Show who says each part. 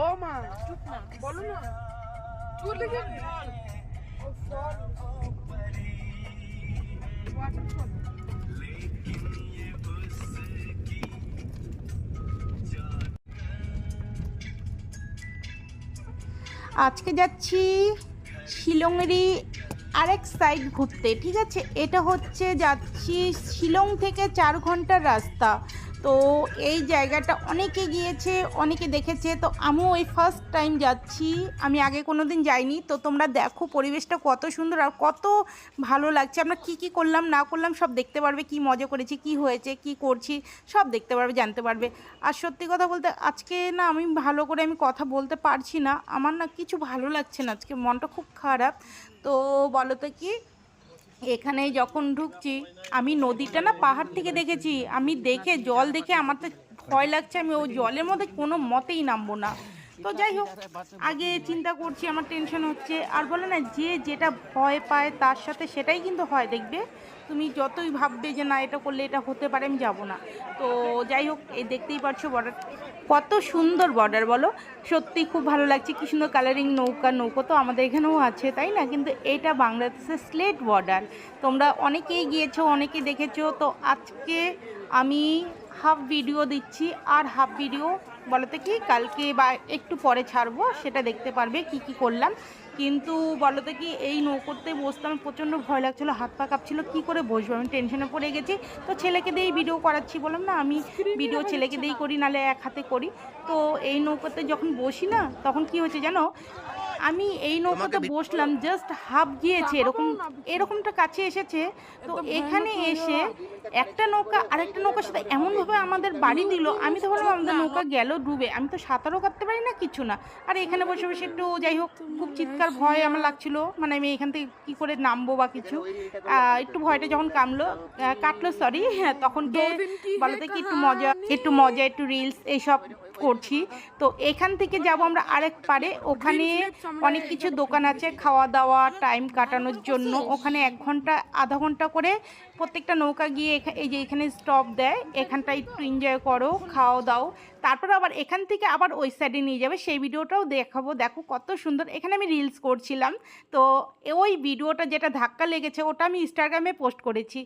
Speaker 1: ও মা চুপ না, বলো না। চলে যাবে। ও ফল ওয়াটারফল।
Speaker 2: আজকে যাচ্ছি শিলংয়েরই আরেক সাইড ঘুরতে, ঠিক আছে। এটা হচ্ছে যাচ্ছি শিলং থেকে 4 ঘন্টার রাস্তা। তো এই জায়গাটা অনেকে গিয়েছে, অনেকে দেখেছে, তো আমিও এই ফার্স্ট টাইম যাচ্ছি। আমি আগে কোনো দিন যাইনি। তো তোমরা দেখো পরিবেশটা কত সুন্দর আর কত ভালো লাগছে। আমরা কি কি করলাম না করলাম সব দেখতে পারবে, কি মজা করেছি, কি হয়েছে, কি করছি, সব দেখতে পারবে, জানতে পারবে। আর সত্যি কথা বলতে আজকে না আমি ভালো করে কথা বলতে পারছি না, আমার না কিছু ভালো লাগছে না, আজকে মনটা খুব খারাপ। তো বলো তো কি, এখানে যখন ঢুকছি আমি নদীটা না পাহাড় থেকে দেখেছি, আমি দেখে জল দেখে আমার তো ভয় লাগছে, আমি ওই জলের মধ্যে কোনো মতেই নামবো না। তো যাই হোক, আগে চিন্তা করছি, আমার টেনশন হচ্ছে। আর বলে না, যে যেটা ভয় পায় তার সাথে সেটাই কিন্তু হয়, দেখবে। তুমি যতই ভাববে যে না এটা করলে এটা হতে পারে, আমি যাবো না। তো যাই হোক, এই দেখতেই পারছো বর্ডার কত সুন্দর, বর্ডার বলো। সত্যি খুব ভালো লাগছে, কি সুন্দর কালারিং নৌকা। নৌকো তো আমাদের এখানেও আছে, তাই না? কিন্তু এটা বাংলাদেশের স্লেট বর্ডার। তোমরা অনেকেই গিয়েছো, অনেকেই দেখেছো। তো আজকে আমি হাফ ভিডিও দিচ্ছি, আর হাফ ভিডিও বলতে কি কালকে বা একটু পরে ছাড়বো, সেটা দেখতে পারবে কি কি করলাম। কিন্তু বলতে কি, এই নৌকোতে বসতে আমার প্রচণ্ড ভয় লাগছিলো, হাত পা কাঁপছিলো, কী করে বসবো, আমি টেনশনে পড়ে গেছি। তো ছেলেকে দিয়েই ভিডিও করাচ্ছি, বললাম না আমি
Speaker 1: স্ক্রিনে
Speaker 2: ভিডিও
Speaker 1: দেখা
Speaker 2: ছেলেকে
Speaker 1: যাচ্ছে না।
Speaker 2: দিয়েই করি, নাহলে এক হাতে করি। তো এই নৌকোতে যখন বসি না, তখন কি হয়েছে জানো, আমি এই নৌকোতে বসলাম, জাস্ট হাফ গিয়েছে,
Speaker 1: টাকা
Speaker 2: এরকম
Speaker 1: পাও না পিছু।
Speaker 2: এরকমটা কাছে এসেছে। তো
Speaker 1: এত
Speaker 2: এখানে
Speaker 1: ভয়ানক লাগে
Speaker 2: এসে
Speaker 1: ওরা।
Speaker 2: একটা নৌকা আরেকটা নৌকার সাথে এমনভাবে আমাদের বাড়ি দিল, আমি তো ভাবলাম
Speaker 1: চুপ
Speaker 2: আমাদের
Speaker 1: না।
Speaker 2: নৌকা গেল ডুবে। আমি তো সাঁতারও কাটতে পারি না, কিছু না। আর এখানে বসে বসে একটু, যাই হোক, খুব চিৎকার ভয় আমার লাগছিল, মানে আমি এখান থেকে কী করে নামবো বা কিছু। একটু ভয়টা যখন কাটলো, সরি, হ্যাঁ, তখনকে
Speaker 1: 2 दिन की है
Speaker 2: বলতে কি
Speaker 1: कहानी।
Speaker 2: একটু মজা, একটু রিলস এইসব করছি। তো এখান থেকে যাব আমরা আরেক পারে,
Speaker 1: গ্রিন
Speaker 2: ওখানে
Speaker 1: ফ্লেক্স আমরা
Speaker 2: অনেক কিছু
Speaker 1: এখানে
Speaker 2: দোকান
Speaker 1: ফেলে
Speaker 2: আছে,
Speaker 1: গেছি।
Speaker 2: খাওয়া দাওয়া টাইম কাটানোর জন্য। ওখানে 1 ঘন্টা আধা ঘন্টা করে প্রত্যেকটা নৌকা গিয়ে এই যে এখানে স্টপ দেয়, এখানটা একটু এনজয় করো, খাও দাও। তারপর আবার এখান থেকে আবার ওই সাইডে নিয়ে যাবে, সেই ভিডিওটাও দেখাবো। দেখো কত সুন্দর, এখানে আমি রিলস করছিলাম। তো ওই ভিডিওটা যেটা ধাক্কা লেগেছে ওটা আমি ইনস্টাগ্রামে পোস্ট করেছি।